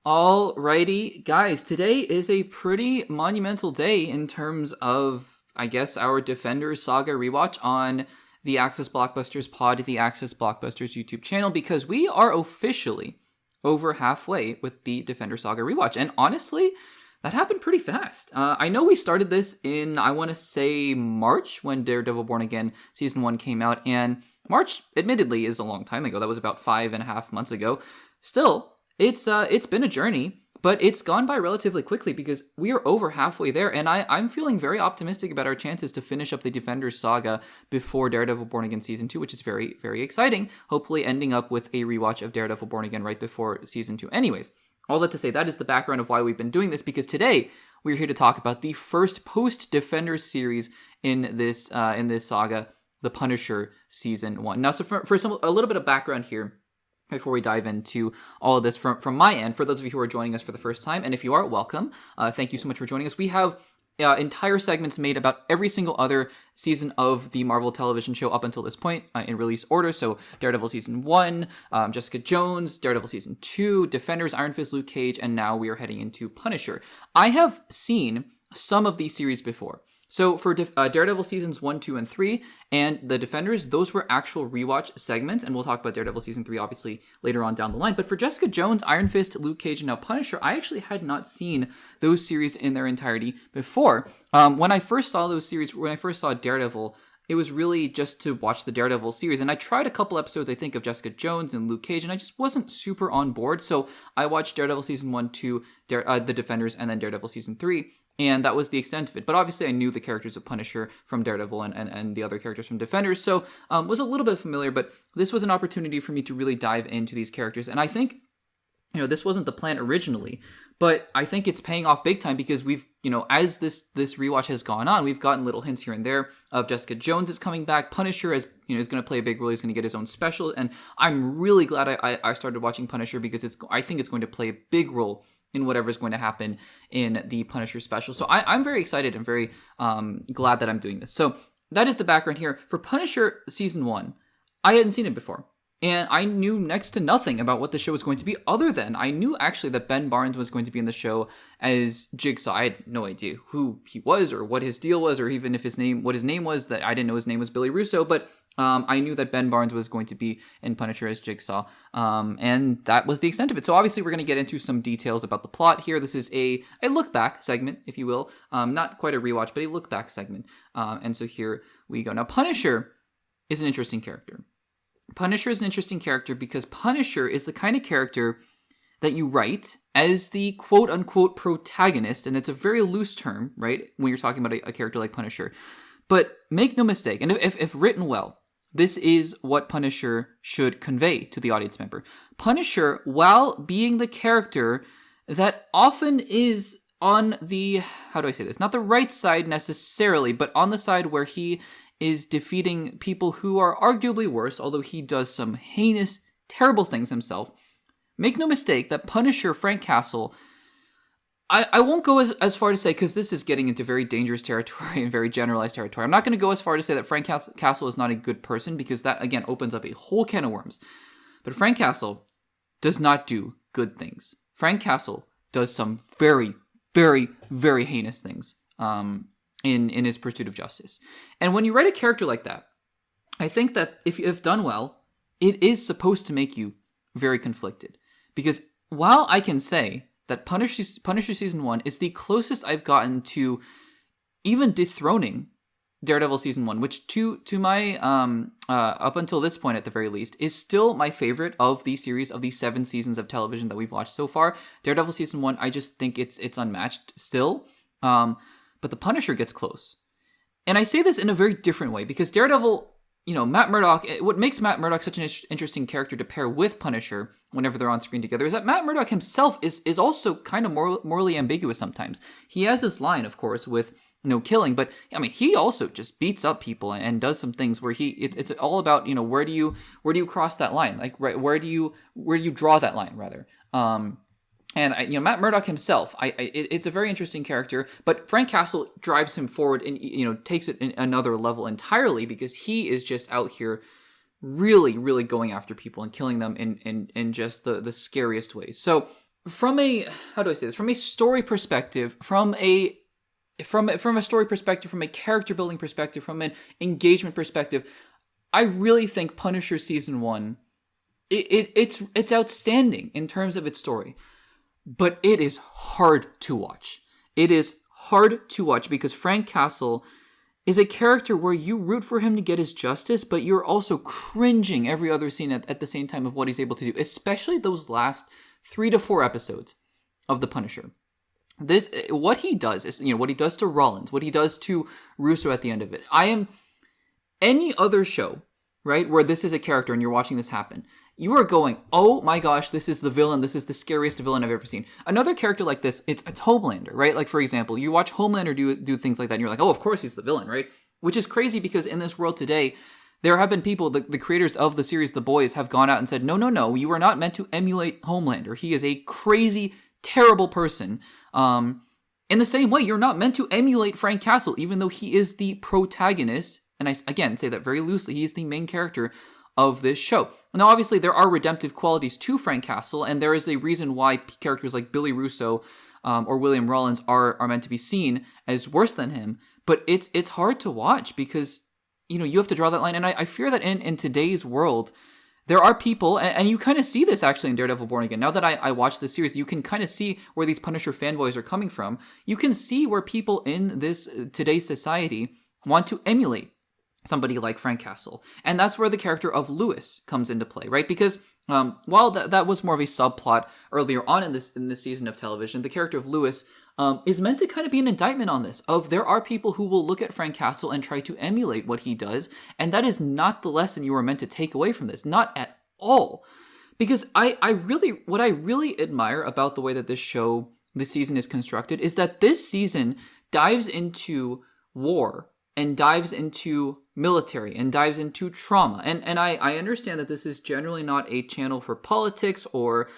Alrighty, guys, today is a pretty monumental day in terms of, I guess, our Defenders Saga rewatch on the Access Blockbusters Pod, the Access Blockbusters YouTube channel, because we are officially over halfway with the Defenders Saga rewatch. And honestly, that happened pretty fast. I know we started this in, I want to say, March, when Daredevil Born Again Season 1 came out, and March, admittedly, is a long time ago. That was about 5.5 months ago. Still, it's been a journey, but it's gone by relatively quickly because we are over halfway there, and I'm feeling very optimistic about our chances to finish up the Defenders Saga before Daredevil Born Again Season 2, which is very, very exciting, hopefully ending up with a rewatch of Daredevil Born Again right before Season 2. Anyways, all that to say, that is the background of why we've been doing this, because today we're here to talk about the first post-Defenders series in this saga, The Punisher Season 1. Now, so for a little bit of background here, before we dive into all of this from my end, for those of you who are joining us for the first time, and if you are, welcome. Thank you so much for joining us. We have entire segments made about every single other season of the Marvel television show up until this point in release order. So Daredevil Season 1, Jessica Jones, Daredevil Season 2, Defenders, Iron Fist, Luke Cage, and now we are heading into Punisher. I have seen some of these series before. So for Daredevil Seasons 1, 2, and 3, and the Defenders, those were actual rewatch segments, and we'll talk about Daredevil Season 3, obviously, later on down the line. But for Jessica Jones, Iron Fist, Luke Cage, and now Punisher, I actually had not seen those series in their entirety before. When I first saw those series, when I first saw Daredevil, it was really just to watch the Daredevil series. And I tried a couple episodes, I think, of Jessica Jones and Luke Cage, and I just wasn't super on board. So I watched Daredevil Season 1, 2, The Defenders, and then Daredevil Season 3. And that was the extent of it. But obviously I knew the characters of Punisher from Daredevil and the other characters from Defenders. So was a little bit familiar, but this was an opportunity for me to really dive into these characters. And I think, this wasn't the plan originally, but I think it's paying off big time because we've, as this rewatch has gone on, we've gotten little hints here and there of Jessica Jones is coming back. Punisher is going to play a big role. He's going to get his own special. And I'm really glad I started watching Punisher because I think it's going to play a big role in whatever's going to happen in the Punisher special. So I'm very excited and very glad that I'm doing this. So that is the background here. For Punisher Season 1, I hadn't seen it before. And I knew next to nothing about what the show was going to be, other than I knew actually that Ben Barnes was going to be in the show as Jigsaw. I had no idea who he was or what his deal was, or even if what his name was. That I didn't know his name was Billy Russo, but I knew that Ben Barnes was going to be in Punisher as Jigsaw, and that was the extent of it. So obviously we're going to get into some details about the plot here. This is a look back segment, if you will. Not quite a rewatch, but a look back segment. And so here we go. Now, Punisher is an interesting character. Punisher is an interesting character because Punisher is the kind of character that you write as the quote-unquote protagonist, and it's a very loose term, right, when you're talking about a character like Punisher. But make no mistake, and if written well, this is what Punisher should convey to the audience member. Punisher, while being the character that often is on the, how do I say this, not the right side necessarily, but on the side where he is defeating people who are arguably worse, although he does some heinous, terrible things himself. Make no mistake that Punisher, Frank Castle, I won't go as far to say, because this is getting into very dangerous territory and very generalized territory. I'm not going to go as far to say that Frank Castle is not a good person, because that, again, opens up a whole can of worms. But Frank Castle does not do good things. Frank Castle does some very, very, very heinous things in his pursuit of justice. And when you write a character like that, I think that if done well, it is supposed to make you very conflicted. Because while I can say that Punisher Season 1 is the closest I've gotten to even dethroning Daredevil Season 1, which to my, up until this point at the very least, is still my favorite of the series, of the 7 seasons of television that we've watched so far. Daredevil Season 1, I just think it's unmatched still. But the Punisher gets close. And I say this in a very different way, because Daredevil, Matt Murdock, what makes Matt Murdock such an interesting character to pair with Punisher whenever they're on screen together is that Matt Murdock himself is also kind of morally ambiguous sometimes. He has this line, of course, with no killing, but I mean, he also just beats up people and does some things where it's all about, where do you cross that line? Like, right, where do you draw that line, rather? And Matt Murdock himself, it's a very interesting character, but Frank Castle drives him forward and takes it another level entirely, because he is just out here really, really going after people and killing them in just the scariest ways. So from a, how do I say this? From a story perspective, from a story perspective, from a character building perspective, from an engagement perspective, I really think Punisher season 1, it's outstanding in terms of its story, but it is hard to watch. It is hard to watch because Frank Castle is a character where you root for him to get his justice, but you're also cringing every other scene at the same time of what he's able to do, especially those last 3 to 4 episodes of The Punisher. What he does is, what he does to Rollins, what he does to Russo at the end of it. Any other show, right, where this is a character and you're watching this happen, you are going, oh my gosh, this is the villain. This is the scariest villain I've ever seen. Another character like this, it's Homelander, right? Like, for example, you watch Homelander do things like that and you're like, oh, of course he's the villain, right? Which is crazy because in this world today, there have been people, the creators of the series The Boys have gone out and said, no, you are not meant to emulate Homelander. He is a crazy, terrible person. In the same way, you're not meant to emulate Frank Castle, even though he is the protagonist. And I, again, say that very loosely. He is the main character of this show. Now, obviously, there are redemptive qualities to Frank Castle, and there is a reason why characters like Billy Russo or William Rollins are meant to be seen as worse than him. But it's hard to watch because, you have to draw that line. And I fear that in today's world, there are people, and you kind of see this actually in Daredevil Born Again. Now that I watched the series, you can kind of see where these Punisher fanboys are coming from. You can see where people in this today's society want to emulate somebody like Frank Castle. And that's where the character of Lewis comes into play, right? Because while that was more of a subplot earlier on in this season of television, the character of Lewis is meant to kind of be an indictment on this, of there are people who will look at Frank Castle and try to emulate what he does, and that is not the lesson you are meant to take away from this, not at all. Because what I really admire about the way that this season is constructed is that this season dives into war and dives into military and dives into trauma. And I understand that this is generally not a channel for politics or,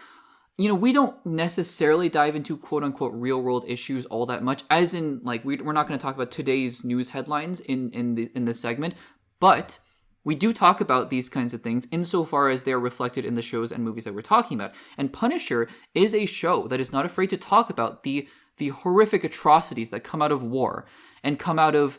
we don't necessarily dive into quote unquote real world issues all that much, as in like, we're not going to talk about today's news headlines in this segment, but we do talk about these kinds of things insofar as they're reflected in the shows and movies that we're talking about. And Punisher is a show that is not afraid to talk about the horrific atrocities that come out of war and come out of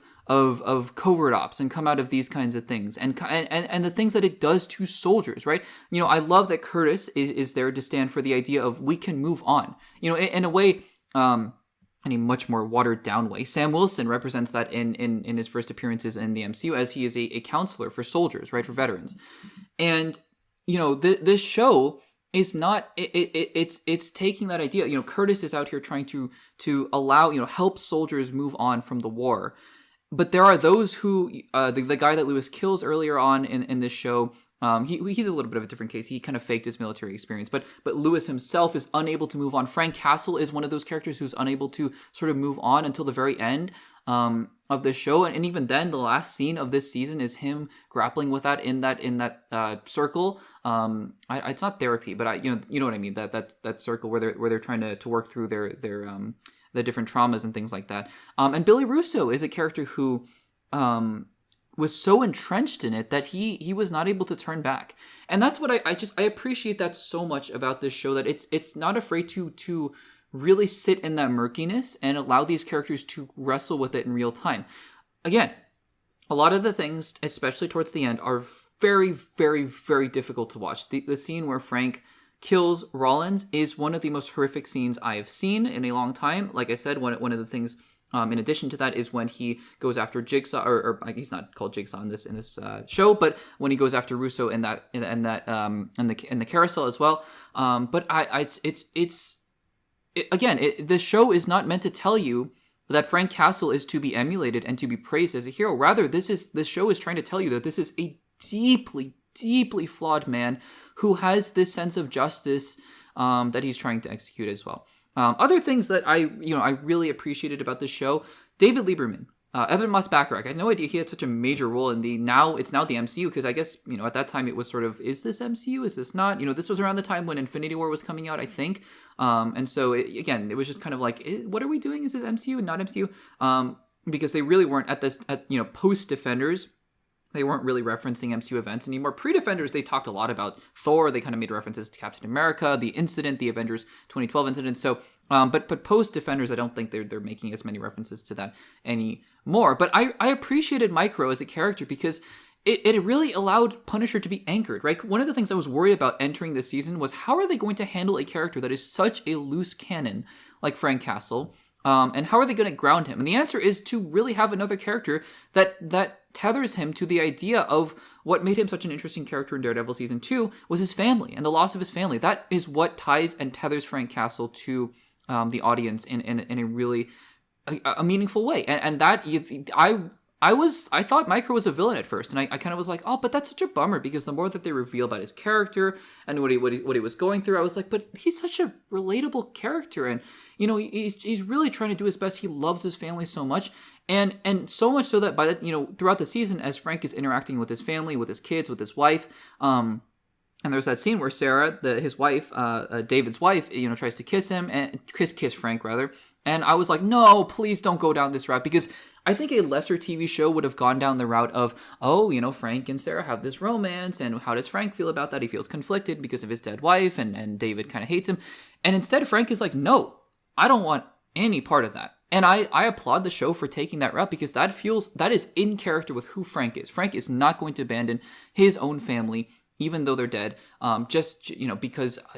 covert ops and come out of these kinds of things and the things that it does to soldiers, right? I love that Curtis is there to stand for the idea of we can move on. In a way, in a much more watered down way. Sam Wilson represents that in his first appearances in the MCU as he is a counselor for soldiers, right, for veterans. And this show is not it's taking that idea. Curtis is out here trying to allow help soldiers move on from the war. But there are those who, the guy that Lewis kills earlier on in this show, he's a little bit of a different case. He kind of faked his military experience. But Lewis himself is unable to move on. Frank Castle is one of those characters who's unable to sort of move on until the very end of the show. And even then, the last scene of this season is him grappling with that in that circle. It's not therapy, but you know what I mean. That circle where they're trying to work through their the different traumas and things like that. And Billy Russo is a character who was so entrenched in it that he was not able to turn back. And that's what I appreciate that so much about this show, that it's not afraid to really sit in that murkiness and allow these characters to wrestle with it in real time. Again, a lot of the things, especially towards the end, are very, very, very difficult to watch. The scene where Frank kills Rollins is one of the most horrific scenes I have seen in a long time. Like I said, one of the things, in addition to that, is when he goes after Jigsaw, or he's not called Jigsaw in this show, but when he goes after Russo in the carousel as well. But this show is not meant to tell you that Frank Castle is to be emulated and to be praised as a hero. Rather, this show is trying to tell you that this is a deeply, deeply flawed man who has this sense of justice that he's trying to execute as well. Other things that I really appreciated about this show: David Lieberman, Eben Moss-Bacharach. I had no idea he had such a major role in it's now the MCU, because I guess at that time it was sort of, is this MCU? Is this not? This was around the time when Infinity War was coming out, I think. And so it was just kind of like, what are we doing? Is this MCU and not MCU? Because they really weren't at post Defenders. they weren't really referencing MCU events anymore. Pre-Defenders, they talked a lot about Thor. They kind of made references to Captain America, the incident, the Avengers 2012 incident. So, but post-Defenders, I don't think they're making as many references to that anymore. But I appreciated Micro as a character because it really allowed Punisher to be anchored, right? One of the things I was worried about entering this season was how are they going to handle a character that is such a loose cannon like Frank Castle? And how are they going to ground him? And the answer is to really have another character that tethers him to the idea of what made him such an interesting character in Daredevil Season 2 was his family and the loss of his family. That is what ties and tethers Frank Castle to the audience in a really a meaningful way. And that I thought Micro was a villain at first, and I kind of was like, oh, but that's such a bummer, because the more that they reveal about his character and what he was going through, I was like, but he's such a relatable character, and he's really trying to do his best. He loves his family so much, and so much so that by that throughout the season, as Frank is interacting with his family, with his kids, with his wife, and there's that scene where Sarah, his wife, David's wife, tries to kiss him and kiss Frank rather, and I was like, no, please don't go down this route, because I think a lesser TV show would have gone down the route of, Frank and Sarah have this romance, and how does Frank feel about that? He feels conflicted because of his dead wife, and David kind of hates him. And instead, Frank is like, no, I don't want any part of that. And I applaud the show for taking that route, because that is in character with who Frank is. Frank is not going to abandon his own family, even though they're dead, because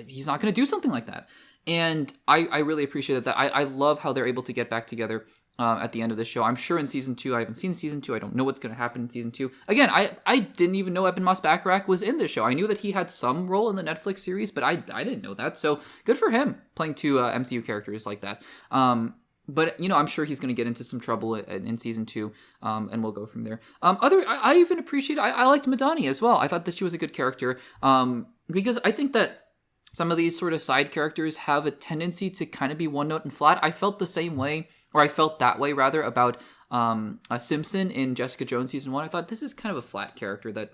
he's not going to do something like that. And I really appreciate that. I love how they're able to get back together at the end of the show. I'm sure in Season 2, I haven't seen Season 2, I don't know what's going to happen in Season 2. Again, I didn't even know Eben Moss-Bachrach was in this show. I knew that he had some role in the Netflix series, but I didn't know that, so good for him, playing two MCU characters like that. But, I'm sure he's going to get into some trouble in Season 2, and we'll go from there. I even appreciate, I liked Madani as well. I thought that she was a good character, because I think that some of these sort of side characters have a tendency to kind of be one note and flat. I felt the same way, or I felt that way rather, about Simpson in Jessica Jones Season 1. I thought this is kind of a flat character that,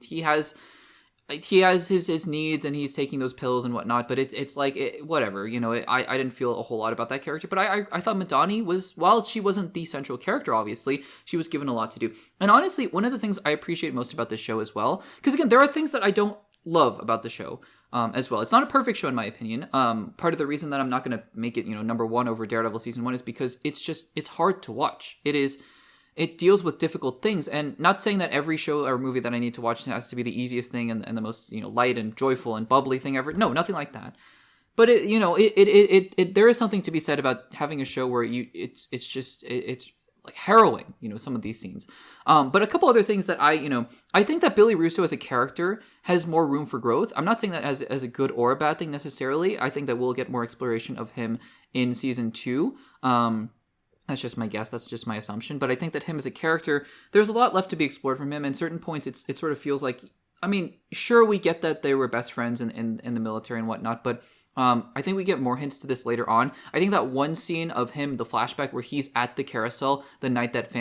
he has his needs and he's taking those pills and whatnot, but it's like, whatever, I didn't feel a whole lot about that character, but I thought Madani was, while she wasn't the central character, obviously, she was given a lot to do. And honestly, one of the things I appreciate most about this show as well, because again, there are things that I don't love about the show as well. It's not a perfect show in my opinion. Part of the reason that I'm not going to make it, number one over Daredevil Season 1 is because it's hard to watch. It deals with difficult things, and not saying that every show or movie that I need to watch has to be the easiest thing and the most, light and joyful and bubbly thing ever. No, nothing like that. But there is something to be said about having a show where it's like harrowing, some of these scenes. But a couple other things that I think that Billy Russo as a character has more room for growth. I'm not saying that as a good or a bad thing necessarily. I think that we'll get more exploration of him in Season 2. That's just my guess. That's just my assumption. But I think that him as a character, there's a lot left to be explored from him. And certain points, it sort of feels like, sure, we get that they were best friends in the military and whatnot, but I think we get more hints to this later on. I think that one scene of him, the flashback where he's at the carousel the night that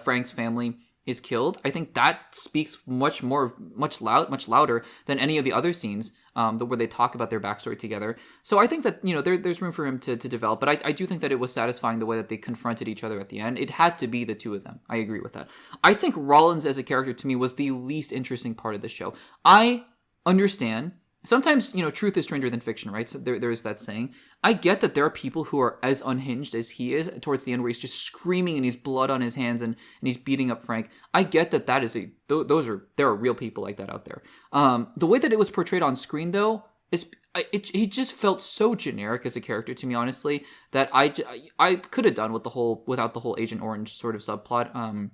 Frank's family is killed, I think that speaks much louder than any of the other scenes where they talk about their backstory together. So I think that there's room for him to develop, but I do think that it was satisfying the way that they confronted each other at the end. It had to be the two of them. I agree with that. I think Rollins as a character to me was the least interesting part of the show. I understand. Sometimes, truth is stranger than fiction, right? So there is that saying. I get that there are people who are as unhinged as he is towards the end, where he's just screaming and he's blood on his hands and he's beating up Frank. I get that there are real people like that out there. The way that it was portrayed on screen, though, he just felt so generic as a character to me, honestly, that I could have done without the whole Agent Orange sort of subplot.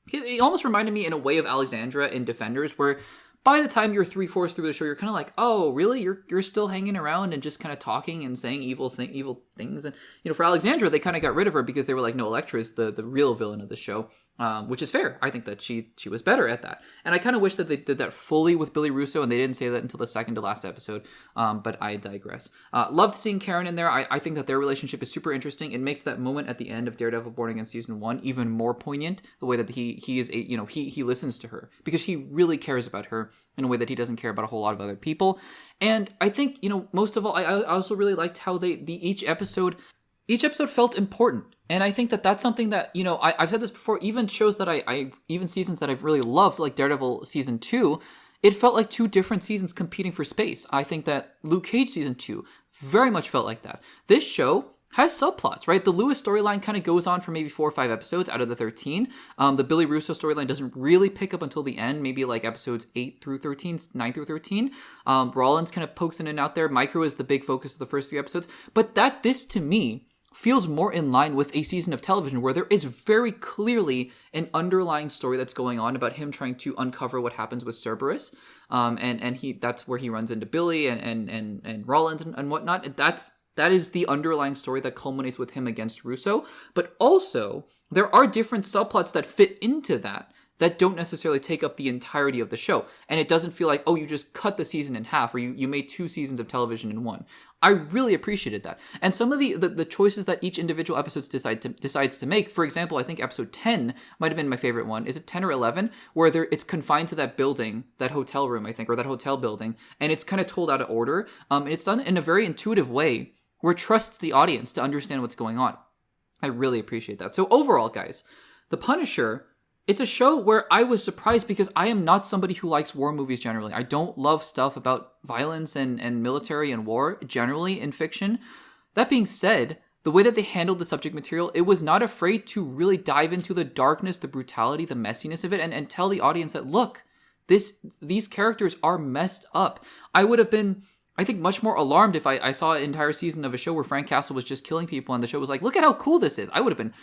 He almost reminded me in a way of Alexandra in Defenders, where by the time you're 3/4 through the show, you're kind of like, oh, really? You're still hanging around and just kind of talking and saying evil things. And, for Alexandra, they kind of got rid of her because they were like, no, Elektra is the real villain of the show, which is fair. I think that she was better at that. And I kind of wish that they did that fully with Billy Russo, and they didn't say that until the second to last episode. But I digress. Loved seeing Karen in there. I think that their relationship is super interesting. It makes that moment at the end of Daredevil Born Again Season 1 even more poignant, the way that he is, he listens to her because he really cares about her in a way that he doesn't care about a whole lot of other people. And I think, most of all, I also really liked how each episode Each episode felt important. And I think that that's something that, you know, I've said this before, even shows that even seasons that I've really loved, like Daredevil Season 2, it felt like two different seasons competing for space. I think that Luke Cage Season 2 very much felt like that. This show has subplots, right? The Lewis storyline kind of goes on for maybe 4 or 5 episodes out of the 13. The Billy Russo storyline doesn't really pick up until the end, maybe like episodes 8 through 13, 9 through 13. Rollins kind of pokes in and out there. Micro is the big focus of the first few episodes. But this to me feels more in line with a season of television where there is very clearly an underlying story that's going on about him trying to uncover what happens with Cerberus. And that's where he runs into Billy and Rollins and whatnot. That is the underlying story that culminates with him against Russo. But also, there are different subplots that fit into that don't necessarily take up the entirety of the show. And it doesn't feel like, oh, you just cut the season in half, or you made 2 seasons of television in one. I really appreciated that. And some of the choices that each individual episode decides to make, for example, I think episode 10 might have been my favorite one. Is it 10 or 11? Where it's confined to that building, that hotel room, I think, or that hotel building. And it's kind of told out of order. And it's done in a very intuitive way where it trusts the audience to understand what's going on. I really appreciate that. So overall, guys, The Punisher, it's a show where I was surprised because I am not somebody who likes war movies generally. I don't love stuff about violence and military and war generally in fiction. That being said, the way that they handled the subject material, it was not afraid to really dive into the darkness, the brutality, the messiness of it, and tell the audience that, look, these characters are messed up. I would have been, I think, much more alarmed if I saw an entire season of a show where Frank Castle was just killing people and the show was like, look at how cool this is. I would have been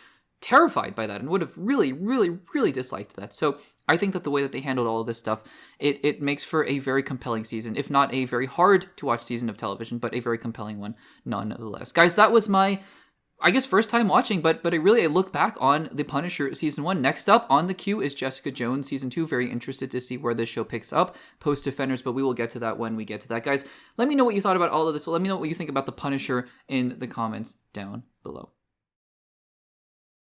terrified by that and would have really, really, really disliked that. So I think that the way that they handled all of this stuff, it makes for a very compelling season, if not a very hard to watch season of television, but a very compelling one nonetheless. Guys, that was my, I guess, first time watching, but I look back on The Punisher Season 1. Next up on the queue is Jessica Jones Season 2. Very interested to see where this show picks up post Defenders, but we will get to that when we get to that. Guys, let me know what you thought about all of this. Let me know what you think about The Punisher in the comments down below.